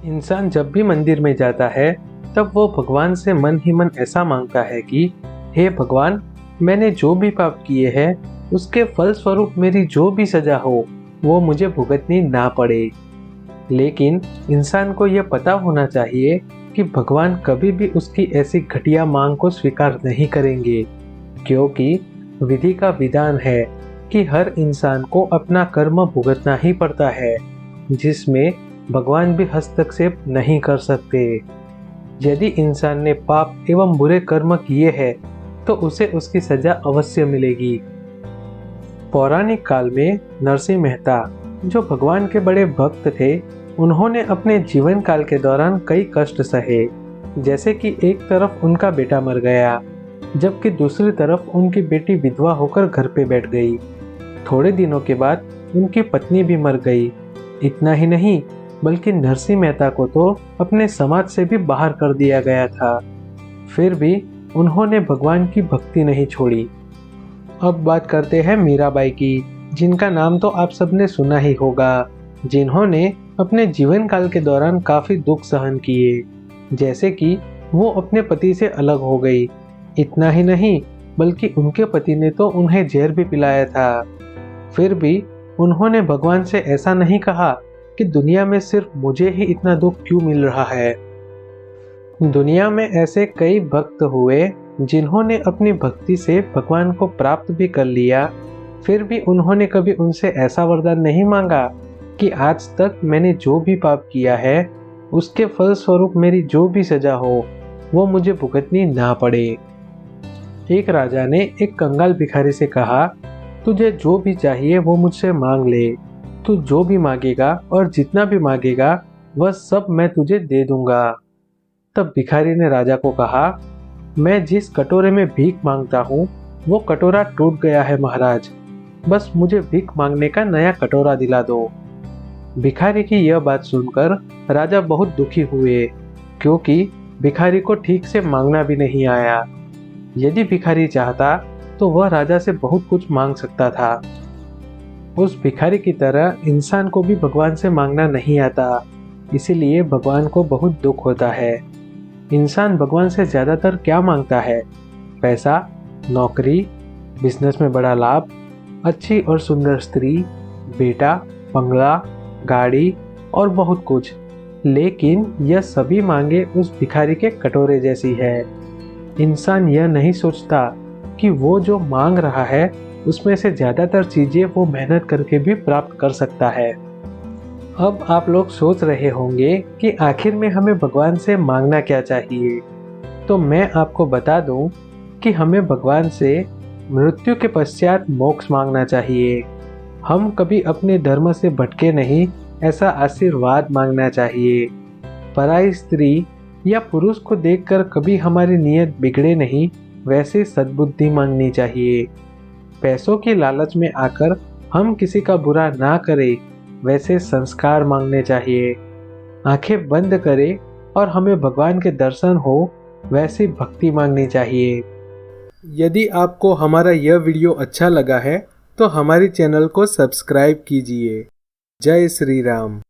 इंसान जब भी मंदिर में जाता है तब वो भगवान से मन ही मन ऐसा मांगता है कि हे भगवान, मैंने जो भी पाप किए हैं उसके फल स्वरूप मेरी जो भी सजा हो वो मुझे भुगतनी ना पड़े। लेकिन इंसान को यह पता होना चाहिए कि भगवान कभी भी उसकी ऐसी घटिया मांग को स्वीकार नहीं करेंगे, क्योंकि विधि का विधान है कि हर इंसान को अपना कर्म भुगतना ही पड़ता है, जिसमें भगवान भी हस्तक्षेप नहीं कर सकते। यदि इंसान ने पाप एवं बुरे कर्म किए हैं तो उसे उसकी सजा अवश्य मिलेगी। पौराणिक काल में नरसिंह मेहता, जो भगवान के बड़े भक्त थे, उन्होंने अपने जीवन काल के दौरान कई कष्ट सहे। जैसे कि एक तरफ उनका बेटा मर गया, जबकि दूसरी तरफ उनकी बेटी विधवा होकर घर पे बैठ गई। थोड़े दिनों के बाद उनकी पत्नी भी मर गई। इतना ही नहीं, बल्कि नरसिंह मेहता को तो अपने समाज से भी बाहर कर दिया गया था। फिर भी उन्होंने भगवान की भक्ति नहीं छोड़ी। अब बात करते हैं मीराबाई की, जिनका नाम तो आप सबने सुना ही होगा, जिन्होंने अपने जीवन काल के दौरान काफी दुख सहन किए। जैसे कि वो अपने पति से अलग हो गई। इतना ही नहीं, बल्कि उनके पति ने तो उन्हें जहर भी पिलाया था। फिर भी उन्होंने भगवान से ऐसा नहीं कहा कि दुनिया में सिर्फ मुझे ही इतना दुख क्यों मिल रहा है। दुनिया में ऐसे कई भक्त हुए जिन्होंने अपनी भक्ति से भगवान को प्राप्त भी कर लिया। फिर भी उन्होंने कभी उनसे ऐसा वरदान नहीं मांगा कि आज तक मैंने जो भी पाप किया है उसके फल स्वरूप मेरी जो भी सजा हो वो मुझे भुगतनी ना पड़े। एक राजा ने एक कंगाल भिखारी से कहा, तुझे जो भी चाहिए वो मुझसे मांग ले। तू जो भी मांगेगा और जितना भी मांगेगा वह सब मैं तुझे दे दूंगा। तब भिखारी ने राजा को कहा, मैं जिस कटोरे में भीख मांगता हूँ वो कटोरा टूट गया है महाराज, बस मुझे भीख मांगने का नया कटोरा दिला दो। भिखारी की यह बात सुनकर राजा बहुत दुखी हुए, क्योंकि भिखारी को ठीक से मांगना भी नहीं आया। यदि भिखारी चाहता तो वह राजा से बहुत कुछ मांग सकता था। उस भिखारी की तरह इंसान को भी भगवान से मांगना नहीं आता, इसीलिए भगवान को बहुत दुख होता है। इंसान भगवान से ज्यादातर क्या मांगता है? पैसा, नौकरी, बिजनेस में बड़ा लाभ, अच्छी और सुंदर स्त्री, बेटा, बंगला, गाड़ी और बहुत कुछ। लेकिन यह सभी मांगे उस भिखारी के कटोरे जैसी है। इंसान यह नहीं सोचता कि वो जो मांग रहा है उसमें से ज्यादातर चीजें वो मेहनत करके भी प्राप्त कर सकता है। अब आप लोग सोच रहे होंगे कि आखिर में हमें भगवान से मांगना क्या चाहिए। तो मैं आपको बता दूं कि हमें भगवान से मृत्यु के पश्चात मोक्ष मांगना चाहिए। हम कभी अपने धर्म से भटके नहीं, ऐसा आशीर्वाद मांगना चाहिए। पराई स्त्री या पुरुष को देखकर कभी हमारी नीयत बिगड़े नहीं, वैसे सद्बुद्धि मांगनी चाहिए। पैसों की लालच में आकर हम किसी का बुरा ना करें, वैसे संस्कार मांगने चाहिए। आंखें बंद करें और हमें भगवान के दर्शन हो, वैसी भक्ति मांगनी चाहिए। यदि आपको हमारा यह वीडियो अच्छा लगा है तो हमारी चैनल को सब्सक्राइब कीजिए। जय श्री राम।